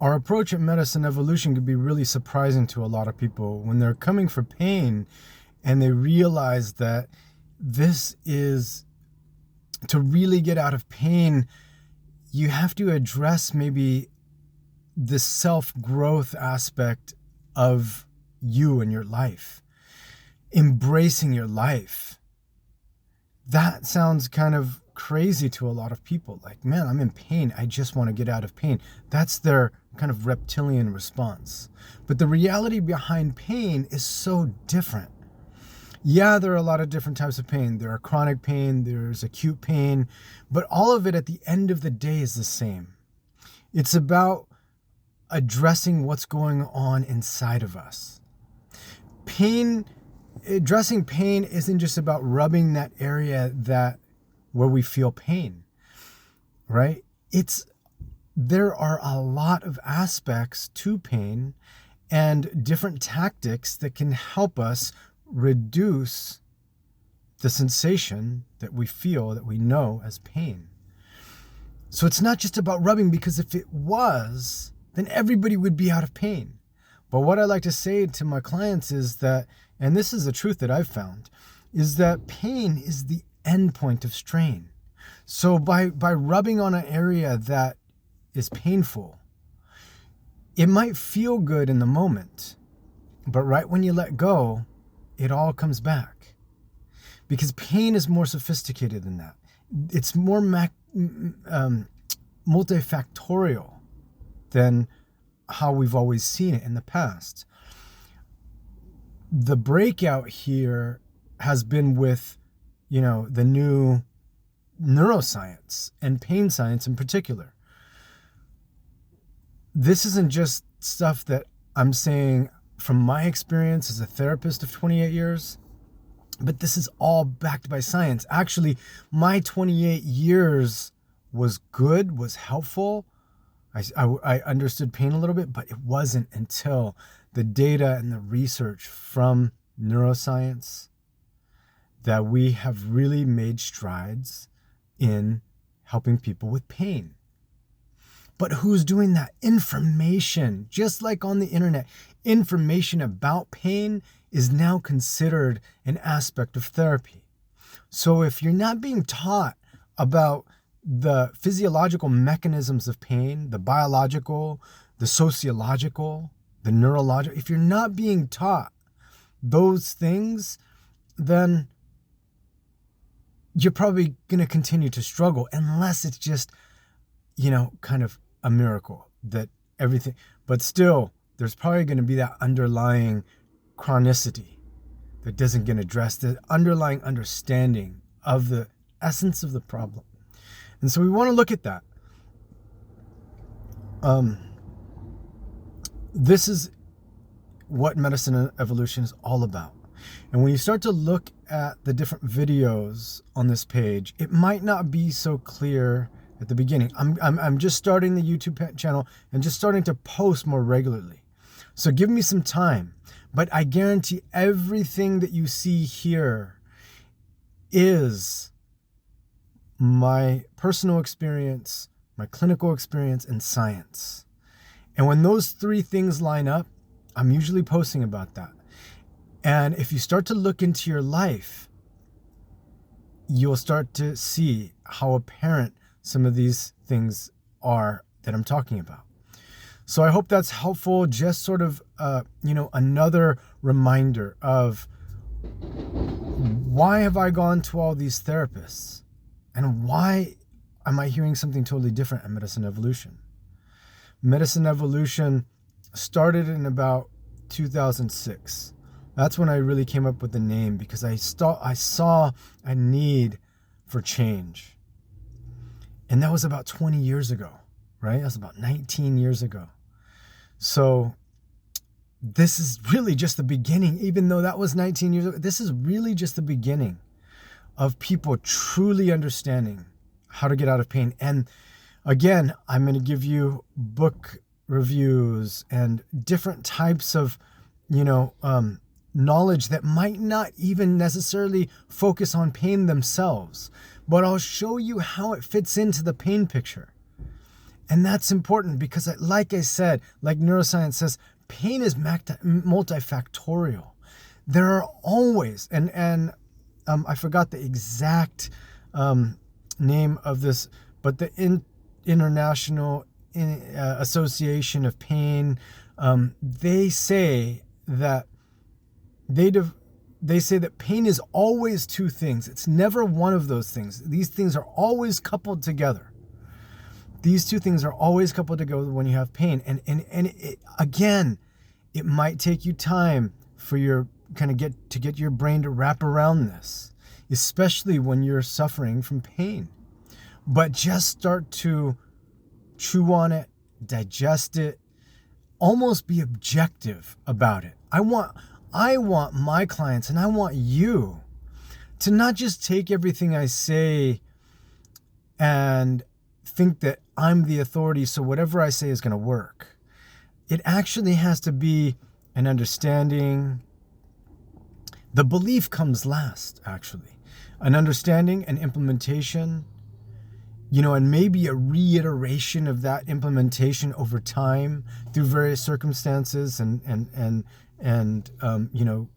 Our approach at medicine evolution could be really surprising to a lot of people when they're coming for pain and they realize that this is to really get out of pain, you have to address maybe the self-growth aspect of you and your life, embracing your life. That sounds kind of crazy to a lot of people. Like, man, I'm in pain. I just want to get out of pain. That's their kind of reptilian response. But the reality behind pain is so different. Yeah, there are a lot of different types of pain. There are chronic pain, there's acute pain, but all of it at the end of the day is the same. It's about addressing what's going on inside of us. Addressing pain isn't just about rubbing that area where we feel pain, right? There are a lot of aspects to pain and different tactics that can help us reduce the sensation that we feel, that we know as pain. So it's not just about rubbing, because if it was, then everybody would be out of pain. But what I like to say to my clients is that, and this is the truth that I've found, is that pain is the end point of strain. So by rubbing on an area that is painful, it might feel good in the moment, but right when you let go, it all comes back. Because pain is more sophisticated than that. It's more multifactorial than how we've always seen it in the past. The breakout here has been with, the new neuroscience and pain science in particular. This isn't just stuff that I'm saying from my experience as a therapist of 28 years, but this is all backed by science. Actually, my 28 years was good, was helpful. I understood pain a little bit, but it wasn't until the data and the research from neuroscience that we have really made strides in helping people with pain. But who's doing that? Information, just like on the internet, information about pain is now considered an aspect of therapy. So if you're not being taught about the physiological mechanisms of pain, the biological, the sociological, the neurological, if you're not being taught those things, then you're probably going to continue to struggle, unless it's just, kind of a miracle that everything, but still there's probably going to be that underlying chronicity that doesn't get addressed, the underlying understanding of the essence of the problem. And so we want to look at that. This is what medicine and evolution is all about. And when you start to look at the different videos on this page, it might not be so clear at the beginning. I'm just starting the YouTube channel and just starting to post more regularly. So give me some time. But I guarantee everything that you see here is my personal experience, my clinical experience, and science. And when those three things line up, I'm usually posting about that. And if you start to look into your life, you'll start to see how apparent some of these things are that I'm talking about. So I hope that's helpful. Just sort of, another reminder of why have I gone to all these therapists, and why am I hearing something totally different in Medicine Evolution? Medicine Evolution started in about 2006. That's when I really came up with the name, because I saw a need for change. And that was about 20 years ago, right? That was about 19 years ago. So this is really just the beginning. Even though that was 19 years ago, this is really just the beginning of people truly understanding how to get out of pain. And again, I'm going to give you book reviews and different types of, knowledge that might not even necessarily focus on pain themselves, but I'll show you how it fits into the pain picture. And that's important because, like I said, like neuroscience says, pain is multifactorial. There are always, I forgot the exact name of this, but the International Association of Pain, they say that they say that pain is always two things. It's never one of those things. These things are always coupled together. These two things are always coupled together when you have pain. And it, again, it might take you time for your get your brain to wrap around this, especially when you're suffering from pain. But just start to chew on it, digest it, almost be objective about it. I want my clients, and I want you to not just take everything I say and think that I'm the authority, so whatever I say is going to work. It actually has to be an understanding. The belief comes last, actually. An understanding, an implementation, and maybe a reiteration of that implementation over time through various circumstances and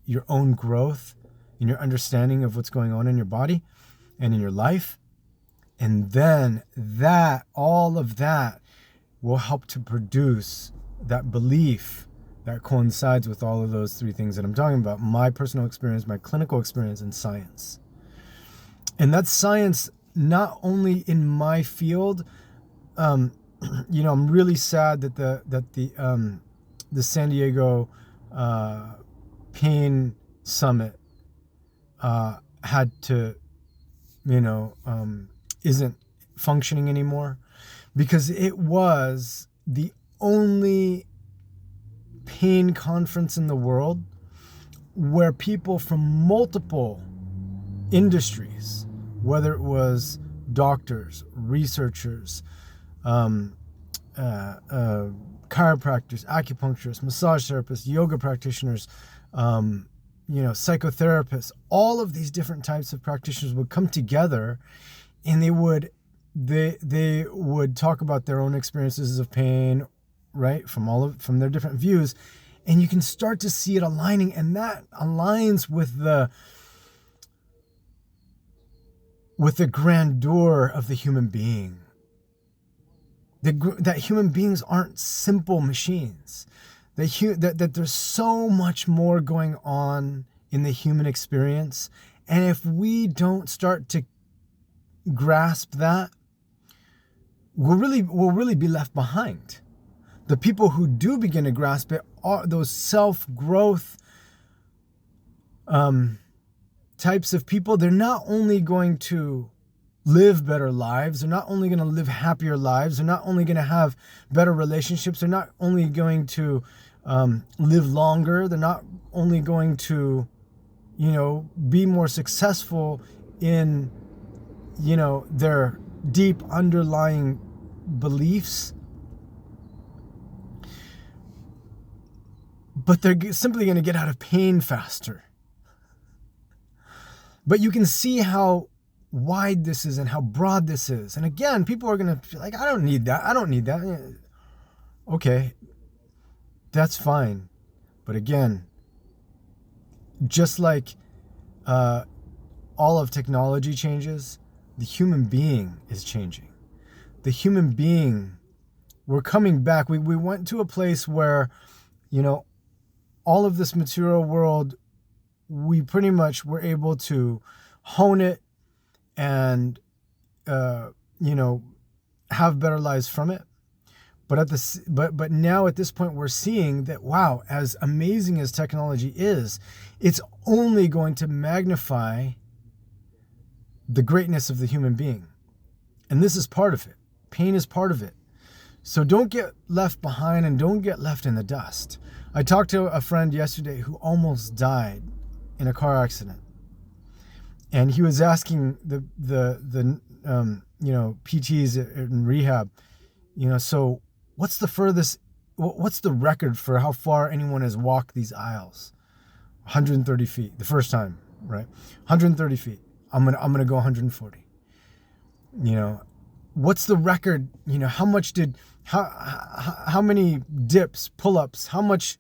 your own growth in your understanding of what's going on in your body and in your life. And then all of that will help to produce that belief that coincides with all of those three things that I'm talking about: my personal experience, my clinical experience, and science. And that's science not only in my field. I'm really sad that the San Diego Pain Summit had to, isn't functioning anymore, because it was the only pain conference in the world where people from multiple industries, whether it was doctors, researchers, chiropractors, acupuncturists, massage therapists, yoga practitioners, psychotherapists, all of these different types of practitioners would come together, and they would talk about their own experiences of pain, right, from their different views, and you can start to see it aligning, and that aligns with the grandeur of the human being. That human beings aren't simple machines. That there's so much more going on in the human experience. And if we don't start to grasp that, we'll really be left behind. The people who do begin to grasp it are those self-growth types of people. They're not only going to live better lives, they're not only going to live happier lives, they're not only going to have better relationships, they're not only going to live longer, they're not only going to, be more successful in, their deep underlying beliefs, but they're simply going to get out of pain faster. But you can see how wide this is and how broad this is. And again, people are going to feel like, I don't need that. Okay, that's fine. But again, just like all of technology changes, the human being is changing. The human being, we're coming back. We went to a place where, all of this material world, we pretty much were able to hone it and, have better lives from it. But now at this point, we're seeing that, wow, as amazing as technology is, it's only going to magnify the greatness of the human being. And this is part of it. Pain is part of it. So don't get left behind and don't get left in the dust. I talked to a friend yesterday who almost died in a car accident. And he was asking the PTs in rehab, so what's the record for how far anyone has walked these aisles? 130 feet, the first time, right? 130 feet. I'm gonna go 140. what's the record? How many dips, pull-ups, how much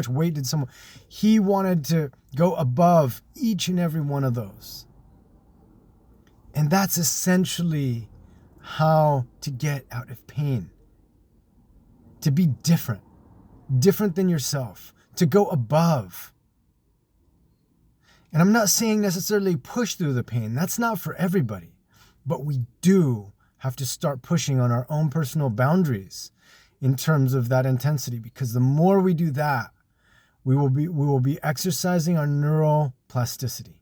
weight did someone, he wanted to go above each and every one of those. And that's essentially how to get out of pain. To be different than yourself, to go above. And I'm not saying necessarily push through the pain. That's not for everybody. But we do have to start pushing on our own personal boundaries in terms of that intensity, because the more we do that, we will be exercising our neuroplasticity.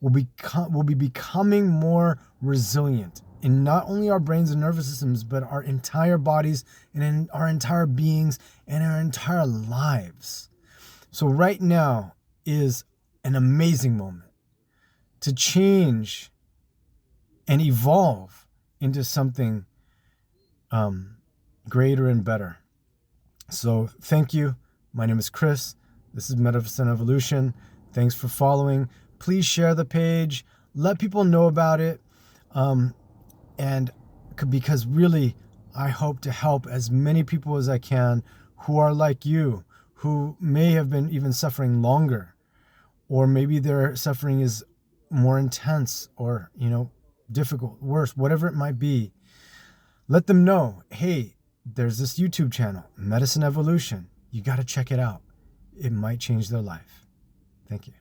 We'll be becoming more resilient in not only our brains and nervous systems, but our entire bodies and in our entire beings and our entire lives. So right now is an amazing moment to change and evolve into something greater and better. So thank you. My name is Chris. This is Medicine Evolution. Thanks for following. Please share the page. Let people know about it. And because really, I hope to help as many people as I can who are like you, who may have been even suffering longer, or maybe their suffering is more intense or, difficult, worse, whatever it might be. Let them know, hey, there's this YouTube channel, Medicine Evolution. You got to check it out. It might change their life. Thank you.